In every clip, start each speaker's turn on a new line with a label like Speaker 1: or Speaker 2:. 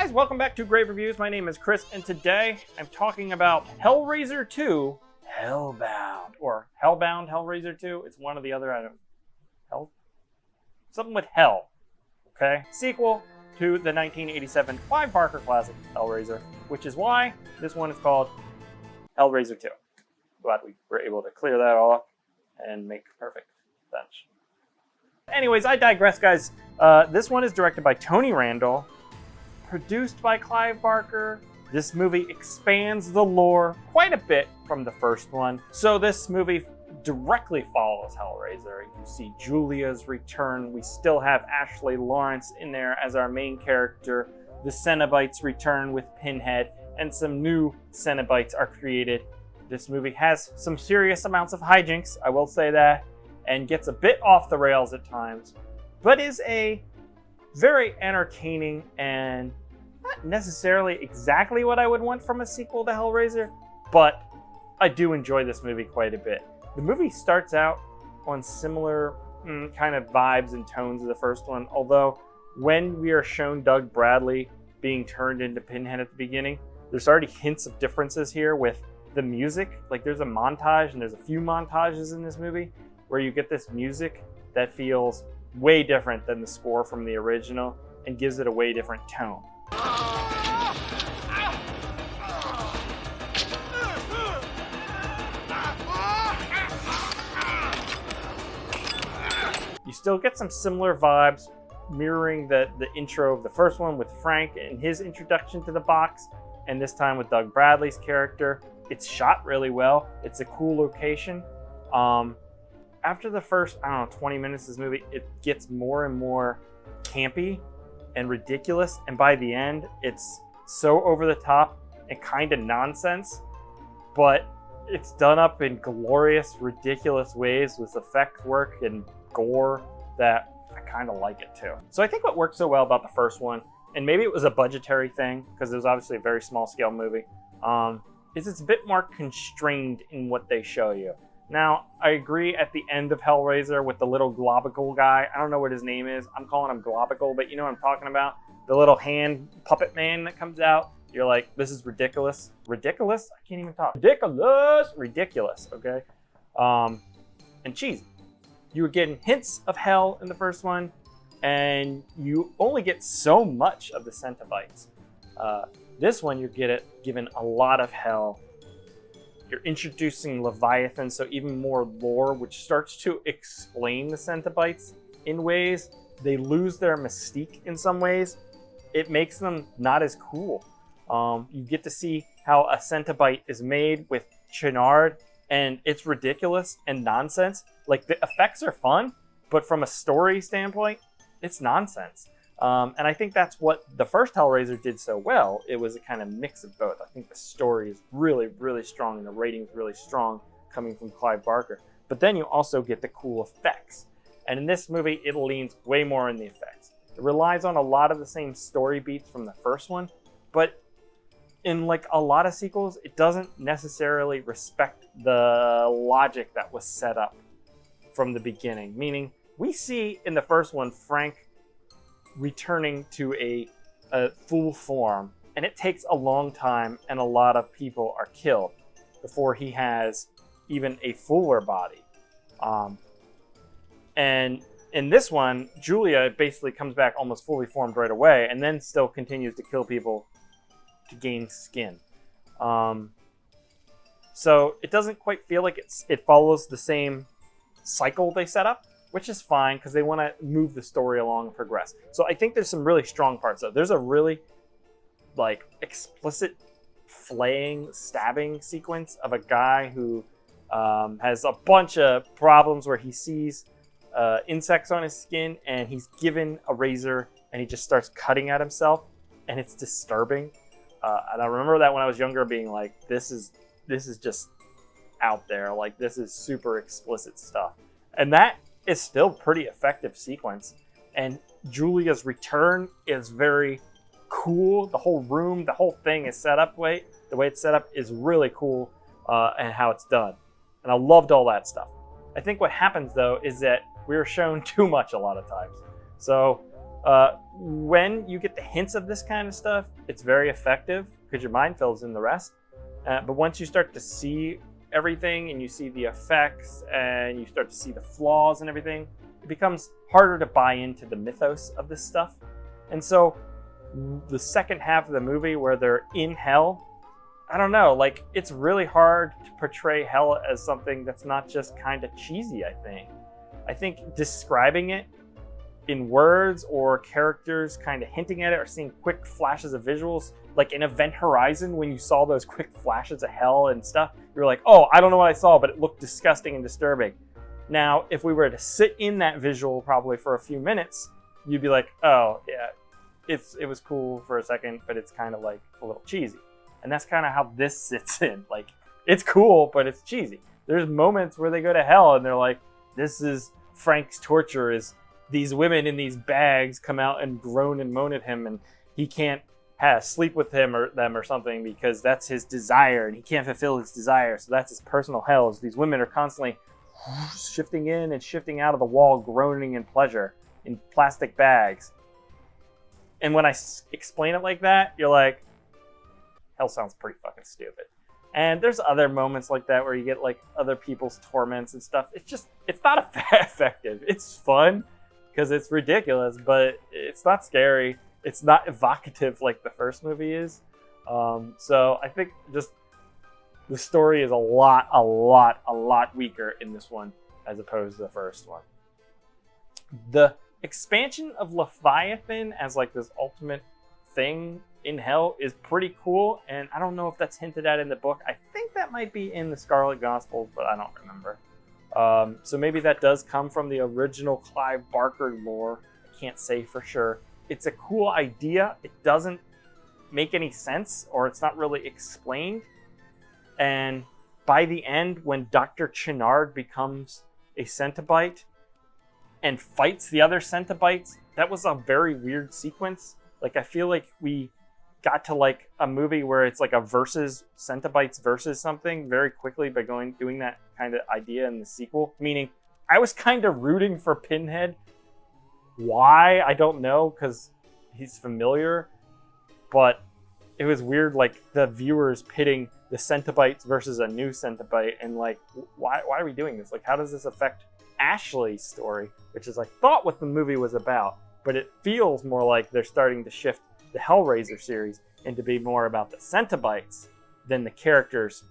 Speaker 1: guys, welcome back to Grave Reviews. My name is Chris, and today I'm talking about Hellraiser II, Hellbound, or Hellbound, Hellraiser II. It's one or the other. I don't. Hell, something with hell. Okay, sequel to the 1987 Clive Barker classic Hellraiser, which is why this one is called Hellraiser II. Glad we were able to clear that all up and make perfect sense. Anyways, I digress, guys. This one is directed by Tony Randel, produced by Clive Barker. This movie expands the lore quite a bit from the first one. So this movie directly follows Hellraiser. You see Julia's return. We still have Ashley Lawrence in there as our main character. The Cenobites return with Pinhead, and some new Cenobites are created. This movie has some serious amounts of hijinks, I will say that, and gets a bit off the rails at times, but is a very entertaining and not necessarily exactly what I would want from a sequel to Hellraiser, but I do enjoy this movie quite a bit. The movie starts out on similar kind of vibes and tones of the first one, although when we are shown Doug Bradley being turned into Pinhead at the beginning, there's already hints of differences here with the music. Like there's a montage, and there's a few montages in this movie where you get this music that feels way different than the score from the original and gives it a way different tone. You still get some similar vibes, mirroring the intro of the first one with Frank and his introduction to the box, and this time with Doug Bradley's character. It's shot really well. It's a cool location. After the first, 20 minutes of this movie, it gets more and more campy and ridiculous. And by the end, it's so over the top and kind of nonsense, but it's done up in glorious, ridiculous ways with effect work and gore that I kind of like it too. So I think what worked so well about the first one, and maybe it was a budgetary thing because it was obviously a very small scale movie, is it's a bit more constrained in what they show you. Now, I agree at the end of Hellraiser with the little globicle guy. I don't know what his name is. I'm calling him globicle, but you know what I'm talking about? The little hand puppet man that comes out. You're like, this is ridiculous. Ridiculous? I can't even talk. Ridiculous! Ridiculous, okay? And cheesy. You were getting hints of hell in the first one, and you only get so much of the Cenobites. This one, you're given a lot of hell. You're introducing Leviathan, so even more lore, which starts to explain the Cenobites in ways. They lose their mystique in some ways. It makes them not as cool. You get to see how a Cenobite is made with Chenard, and it's ridiculous and nonsense. Like, the effects are fun, but from a story standpoint, it's nonsense. And I think that's what the first Hellraiser did so well. It was a kind of mix of both. I think the story is really, really strong, and the rating's really strong coming from Clive Barker. But then you also get the cool effects. And in this movie, it leans way more in the effects. It relies on a lot of the same story beats from the first one, but in like a lot of sequels, it doesn't necessarily respect the logic that was set up from the beginning. Meaning, we see in the first one, Frank returning to a full form, and it takes a long time, and a lot of people are killed before he has even a fuller body. And in this one, Julia basically comes back almost fully formed right away, and then still continues to kill people to gain skin. So it doesn't quite feel like it follows the same cycle they set up, which is fine because they want to move the story along and progress. So I think there's some really strong parts though. There's a really explicit flaying, stabbing sequence of a guy who has a bunch of problems where he sees insects on his skin, and he's given a razor and he just starts cutting at himself, and it's disturbing. And I remember that when I was younger being like, this is just out there. Like, this is super explicit stuff. And that is still pretty effective sequence. And Julia's return is very cool. The whole room, the whole thing is set up the way it's set up is really cool, and how it's done. And I loved all that stuff. I think what happens though is that we are shown too much a lot of times. So When you get the hints of this kind of stuff, it's very effective because your mind fills in the rest. But once you start to see everything and you see the effects and you start to see the flaws and everything, it becomes harder to buy into the mythos of this stuff. And so the second half of the movie where they're in hell, I don't know, like, it's really hard to portray hell as something that's not just kind of cheesy, I think. I think describing it in words or characters kind of hinting at it or seeing quick flashes of visuals, like in Event Horizon, when you saw those quick flashes of hell and stuff, you're like, oh, I don't know what I saw, but it looked disgusting and disturbing. Now, if we were to sit in that visual probably for a few minutes, you'd be like, oh, yeah, it was cool for a second, but it's kind of like a little cheesy. And that's kind of how this sits in. Like, it's cool, but it's cheesy. There's moments where they go to hell and they're like, this is Frank's torture, is these women in these bags come out and groan and moan at him, and he can't sleep with them or something because that's his desire, and he can't fulfill his desire. So that's his personal hell. These women are constantly shifting in and shifting out of the wall, groaning in pleasure in plastic bags. And when I explain it like that, you're like, hell sounds pretty fucking stupid. And there's other moments like that where you get like other people's torments and stuff. It's not effective. It's fun because it's ridiculous, but it's not scary. It's not evocative like the first movie is. So I think just the story is a lot weaker in this one as opposed to the first one. The expansion of Leviathan as like this ultimate thing in hell is pretty cool, and I don't know if that's hinted at in the book. I think that might be in the Scarlet Gospels, but I don't remember. So maybe that does come from the original Clive Barker lore. I can't say for sure. It's a cool idea. It doesn't make any sense, or it's not really explained. And by the end, when Dr. Chenard becomes a Cenobite and fights the other Cenobites, that was a very weird sequence. Like, I feel like we got to like a movie where it's like a versus Cenobites versus something very quickly by doing that kind of idea in the sequel. Meaning, I was kind of rooting for Pinhead. Why? I don't know, because he's familiar. But it was weird, like the viewers pitting the Cenobites versus a new Cenobite, and like, why are we doing this? Like, how does this affect Ashley's story, which is I thought what the movie was about, but it feels more like they're starting to shift the Hellraiser series into be more about the Cenobites than the characters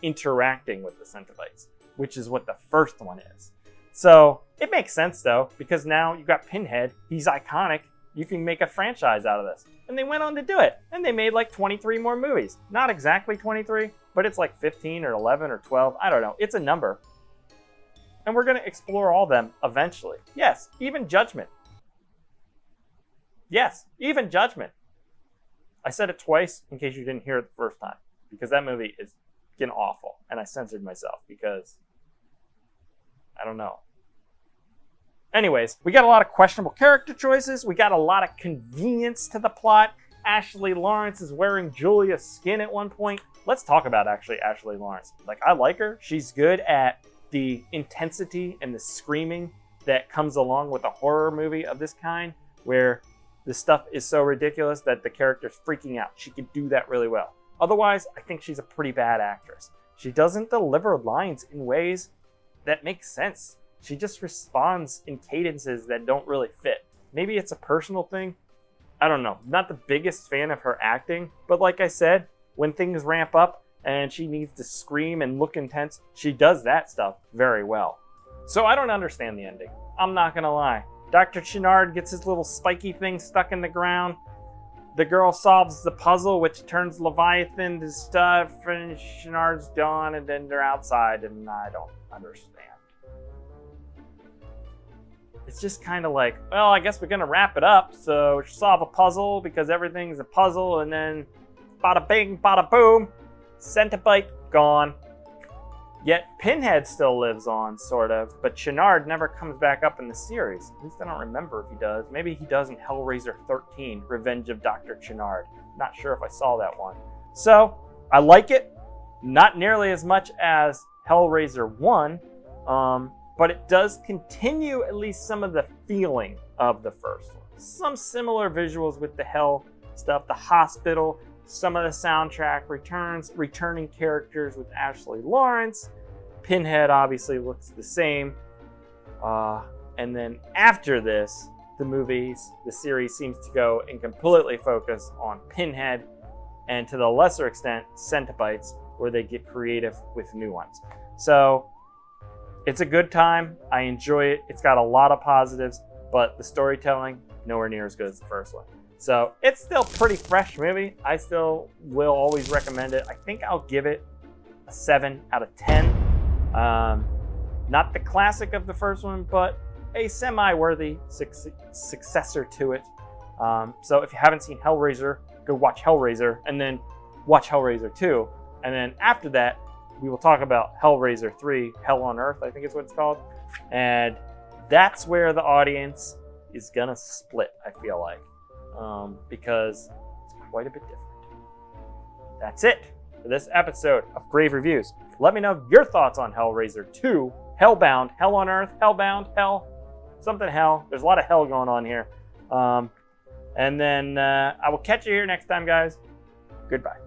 Speaker 1: interacting with the Cenobites, which is what the first one is. So it makes sense though, because now you've got Pinhead, he's iconic, you can make a franchise out of this. And they went on to do it, and they made like 23 more movies. Not exactly 23, but it's like 15 or 11 or 12, I don't know, it's a number. And we're going to explore all of them eventually. Yes, even Judgment. Yes, even Judgment. I said it twice in case you didn't hear it the first time, because that movie is fucking awful, and I censored myself because I don't know. Anyways, we got a lot of questionable character choices. We got a lot of convenience to the plot. Ashley Lawrence is wearing Julia's skin at one point. Let's talk about actually Ashley Lawrence. Like, I like her. She's good at the intensity and the screaming that comes along with a horror movie of this kind, where the stuff is so ridiculous that the character's freaking out. She can do that really well. Otherwise, I think she's a pretty bad actress. She doesn't deliver lines in ways that make sense. She just responds in cadences that don't really fit. Maybe it's a personal thing. I don't know. Not the biggest fan of her acting, but like I said, when things ramp up and she needs to scream and look intense, she does that stuff very well. So I don't understand the ending. I'm not gonna lie. Dr. Chenard gets his little spiky thing stuck in the ground. The girl solves the puzzle, which turns Leviathan to stuff, and Chenard's gone, and then they're outside, and I don't understand. It's just kind of like, well, I guess we're gonna wrap it up, so solve a puzzle, because everything's a puzzle, and then bada bing, bada boom, Cenobite gone. Yet Pinhead still lives on, sort of, but Chenard never comes back up in the series. At least I don't remember if he does. Maybe he does in Hellraiser 13, Revenge of Dr. Chenard. Not sure if I saw that one. So, I like it. Not nearly as much as Hellraiser 1, but it does continue at least some of the feeling of the first one. some similar visuals with the Hell stuff, the hospital, some of the soundtrack returning characters with Ashley Lawrence. Pinhead obviously looks the same. And then after this, the series seems to go and completely focus on Pinhead and to the lesser extent, Cenobites, where they get creative with new ones. So it's a good time. I enjoy it. It's got a lot of positives, but the storytelling, nowhere near as good as the first one. So it's still a pretty fresh movie. I still will always recommend it. I think I'll give it a 7 out of 10. Not the classic of the first one, but a semi-worthy successor to it. So if you haven't seen Hellraiser, go watch Hellraiser and then watch Hellraiser 2. And then after that, we will talk about Hellraiser 3, Hell on Earth, I think is what it's called. And that's where the audience is gonna split, I feel like. Because it's quite a bit different. That's it for this episode of Grave Reviews. Let me know your thoughts on Hellraiser 2, Hellbound, Hell on Earth, Hellbound, Hell, something Hell. There's a lot of hell going on here. And then I will catch you here next time, guys. Goodbye.